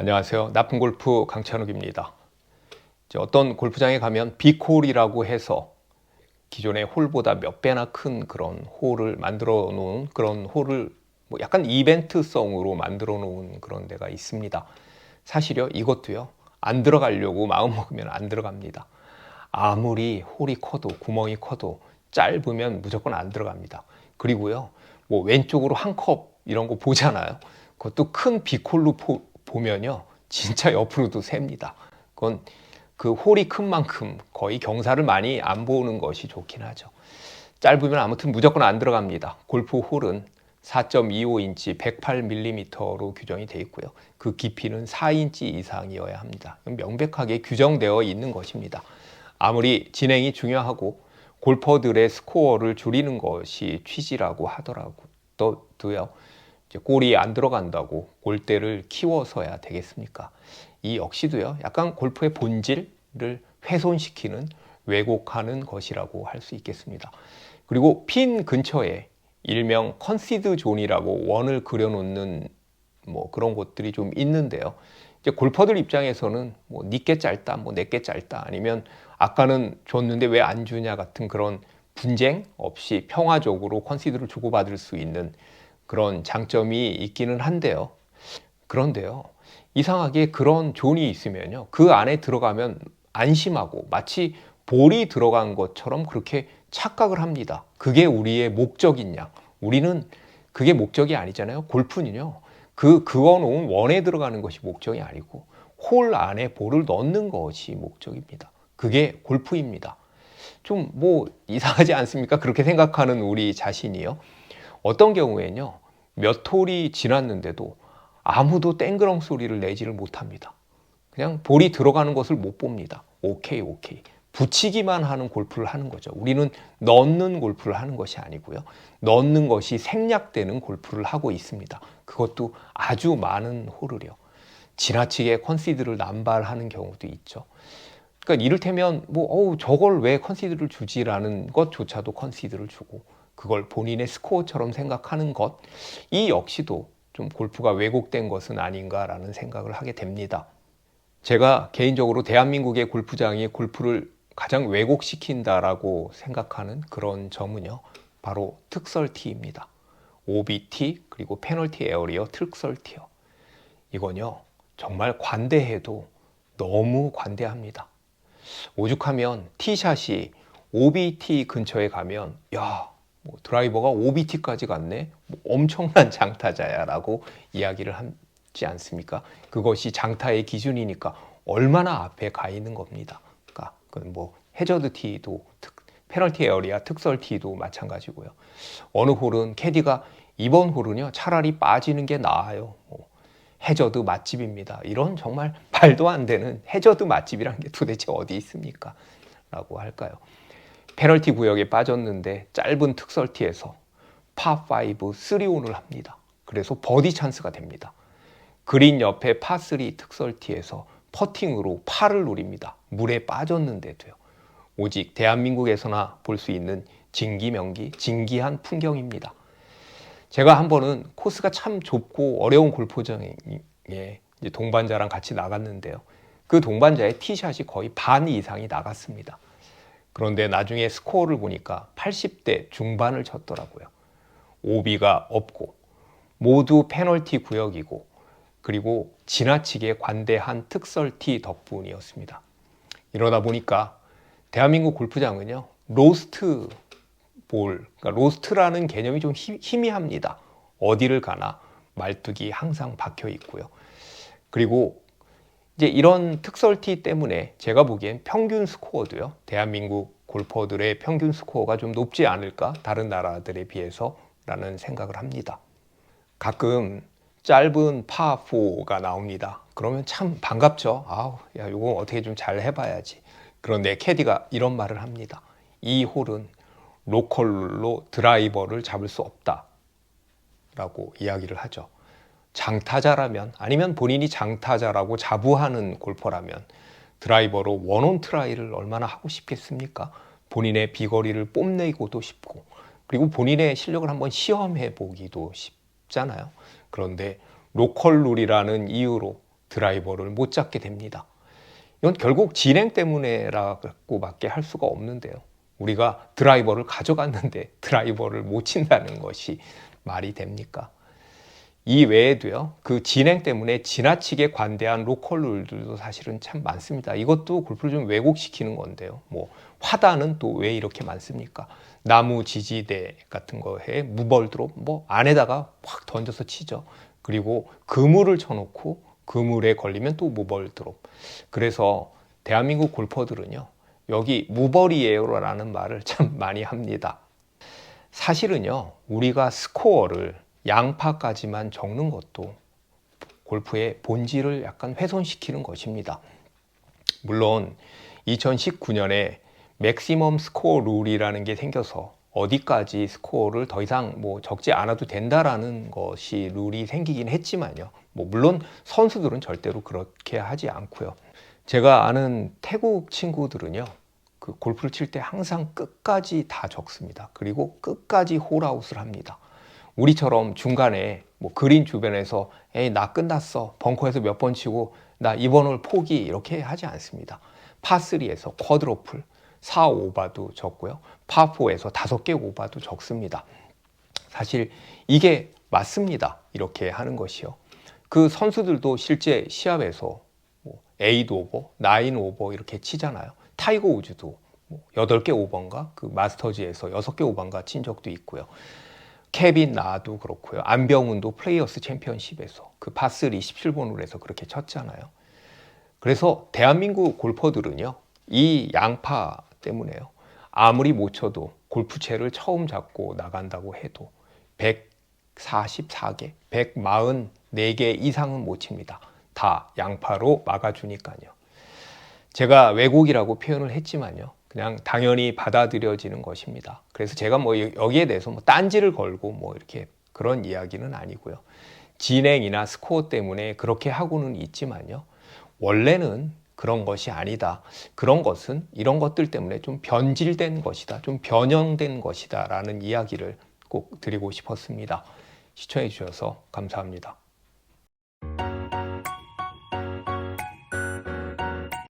안녕하세요. 나쁜골프 강찬욱입니다. 어떤 골프장에 가면 빅홀이라고 해서 기존의 홀보다 몇 배나 큰 그런 홀을 만들어 놓은 그런 홀을 뭐 약간 이벤트성으로 만들어 놓은 그런 데가 있습니다. 사실요, 이것도요, 안 들어가려고 마음 먹으면 안 들어갑니다. 아무리 홀이 커도 구멍이 커도 짧으면 무조건 안 들어갑니다. 그리고요, 뭐 왼쪽으로 한 컵 이런 거 보잖아요. 그것도 큰 빅홀로 보면요, 진짜 옆으로도 셉니다. 그건 그 홀이 큰 만큼 거의 경사를 많이 안 보는 것이 좋긴 하죠. 짧으면 아무튼 무조건 안 들어갑니다. 골프 홀은 4.25인치 108mm로 규정이 되어 있고요. 그 깊이는 4인치 이상이어야 합니다. 명백하게 규정되어 있는 것입니다. 아무리 진행이 중요하고 골퍼들의 스코어를 줄이는 것이 취지라고 하더라도요. 골이 안 들어간다고 골대를 키워서야 되겠습니까? 이 역시도요, 약간 골프의 본질을 훼손시키는 왜곡하는 것이라고 할 수 있겠습니다. 그리고 핀 근처에 일명 컨시드 존이라고 원을 그려놓는 뭐 그런 곳들이 좀 있는데요. 이제 골퍼들 입장에서는 뭐 니께 짧다, 뭐 내께 짧다, 아니면 아까는 줬는데 왜 안 주냐 같은 그런 분쟁 없이 평화적으로 컨시드를 주고받을 수 있는 그런 장점이 있기는 한데요. 그런데요, 이상하게 그런 존이 있으면요, 그 안에 들어가면 안심하고 마치 볼이 들어간 것처럼 그렇게 착각을 합니다. 그게 우리의 목적인 양. 우리는 그게 목적이 아니잖아요. 골프는요, 그어놓은 원에 들어가는 것이 목적이 아니고 홀 안에 볼을 넣는 것이 목적입니다. 그게 골프입니다. 좀 뭐 이상하지 않습니까? 그렇게 생각하는 우리 자신이요. 어떤 경우에는요, 몇 홀이 지났는데도 아무도 땡그렁 소리를 내지를 못합니다. 그냥 볼이 들어가는 것을 못 봅니다. 오케이, 오케이. 붙이기만 하는 골프를 하는 거죠. 우리는 넣는 골프를 하는 것이 아니고요. 넣는 것이 생략되는 골프를 하고 있습니다. 그것도 아주 많은 홀을요. 지나치게 컨시드를 남발하는 경우도 있죠. 그러니까 이를테면 저걸 왜 컨시드를 주지라는 것조차도 컨시드를 주고 그걸 본인의 스코어처럼 생각하는 것, 이 역시도 좀 골프가 왜곡된 것은 아닌가라는 생각을 하게 됩니다. 제가 개인적으로 대한민국의 골프장이 골프를 가장 왜곡시킨다라고 생각하는 그런 점은요, 바로 특설티입니다. OBT 그리고 페널티 에어리어 특설티요. 이건요, 정말 관대해도 너무 관대합니다. 오죽하면 티샷이 OBT 근처에 가면 뭐 드라이버가 OBT까지 갔네? 뭐 엄청난 장타자야 라고 이야기를 하지 않습니까? 그것이 장타의 기준이니까 얼마나 앞에 가 있는 겁니다. 그러니까 뭐 해저드 티도 페널티 에어리아 특설 티도 마찬가지고요. 어느 홀은 캐디가 이번 홀은요, 차라리 빠지는 게 나아요. 해저드 맛집입니다. 이런 정말 말도 안 되는 해저드 맛집이란 게 도대체 어디 있습니까? 라고 할까요? 페널티 구역에 빠졌는데 짧은 특설티에서 파5 3온을 합니다. 그래서 버디 찬스가 됩니다. 그린 옆에 파3 특설티에서 퍼팅으로 파를 노립니다. 물에 빠졌는데도요. 오직 대한민국에서나 볼 수 있는 진기명기, 진기한 풍경입니다. 제가 한 번은 코스가 참 좁고 어려운 골프장에 동반자랑 같이 나갔는데요. 그 동반자의 티샷이 거의 반 이상이 나갔습니다. 그런데 나중에 스코어를 보니까 80대 중반을 쳤더라고요. 오비가 없고 모두 페널티 구역이고 그리고 지나치게 관대한 특설티 덕분이었습니다. 이러다 보니까 대한민국 골프장은요, 로스트 그러니까 로스트라는 개념이 좀 희미합니다. 어디를 가나 말뚝이 항상 박혀 있고요. 그리고 이제 이런 특설티 때문에 제가 보기엔 평균 스코어도요, 대한민국 골퍼들의 평균 스코어가 좀 높지 않을까, 다른 나라들에 비해서 라는 생각을 합니다. 가끔 짧은 파4가 나옵니다. 그러면 참 반갑죠. 이거 어떻게 좀 잘 해봐야지. 그런데 캐디가 이런 말을 합니다. 이 홀은 로컬로 드라이버를 잡을 수 없다 라고 이야기를 하죠. 장타자라면, 아니면 본인이 장타자라고 자부하는 골퍼라면 드라이버로 원온 트라이를 얼마나 하고 싶겠습니까? 본인의 비거리를 뽐내고도 싶고, 그리고 본인의 실력을 한번 시험해 보기도 쉽잖아요. 그런데 로컬 룰이라는 이유로 드라이버를 못 잡게 됩니다. 이건 결국 진행 때문에라고밖에 할 수가 없는데요. 우리가 드라이버를 가져갔는데 드라이버를 못 친다는 것이 말이 됩니까? 이 외에도요, 그 진행 때문에 지나치게 관대한 로컬 룰들도 사실은 참 많습니다. 이것도 골프를 좀 왜곡시키는 건데요. 뭐 화단은 또 왜 이렇게 많습니까? 나무 지지대 같은 거에 무벌 드롭 뭐 안에다가 확 던져서 치죠. 그리고 그물을 쳐놓고 그물에 걸리면 또 무벌 드롭. 그래서 대한민국 골퍼들은요, 여기 무벌이에요라는 말을 참 많이 합니다. 사실은요, 우리가 스코어를 양파까지만 적는 것도 골프의 본질을 약간 훼손시키는 것입니다. 물론 2019년에 맥시멈 스코어 룰이라는 게 생겨서 어디까지 스코어를 더 이상 뭐 적지 않아도 된다라는 것이 룰이 생기긴 했지만요. 뭐 물론 선수들은 절대로 그렇게 하지 않고요. 제가 아는 태국 친구들은요, 그 골프를 칠 때 항상 끝까지 다 적습니다. 그리고 끝까지 홀아웃을 합니다. 우리처럼 중간에 뭐 그린 주변에서 에이 나 끝났어, 벙커에서 몇 번 치고 나 이번 홀 포기, 이렇게 하지 않습니다. 파3에서 쿼드러플 4, 5바도 적고요, 파4에서 5개 오바도 적습니다. 사실 이게 맞습니다. 이렇게 하는 것이요. 그 선수들도 실제 시합에서 뭐 8 오버, 9 오버 이렇게 치잖아요. 타이거 우즈도 뭐 8개 오버인가, 그 마스터즈에서 6개 오버인가 친 적도 있고요. 케빈 나도 그렇고요. 안병훈도 플레이어스 챔피언십에서 그 파3 17번 홀에서 그렇게 쳤잖아요. 그래서 대한민국 골퍼들은요, 이 양파 때문에요, 아무리 못 쳐도 골프채를 처음 잡고 나간다고 해도 144개, 144개 이상은 못 칩니다. 다 양파로 막아주니까요. 제가 왜곡이라고 표현을 했지만요, 그냥 당연히 받아들여지는 것입니다. 그래서 제가 뭐 여기에 대해서 뭐 딴지를 걸고 뭐 이렇게 그런 이야기는 아니고요. 진행이나 스코어 때문에 그렇게 하고는 있지만요, 원래는 그런 것이 아니다. 그런 것은 이런 것들 때문에 좀 변질된 것이다. 좀 변형된 것이다. 라는 이야기를 꼭 드리고 싶었습니다. 시청해 주셔서 감사합니다.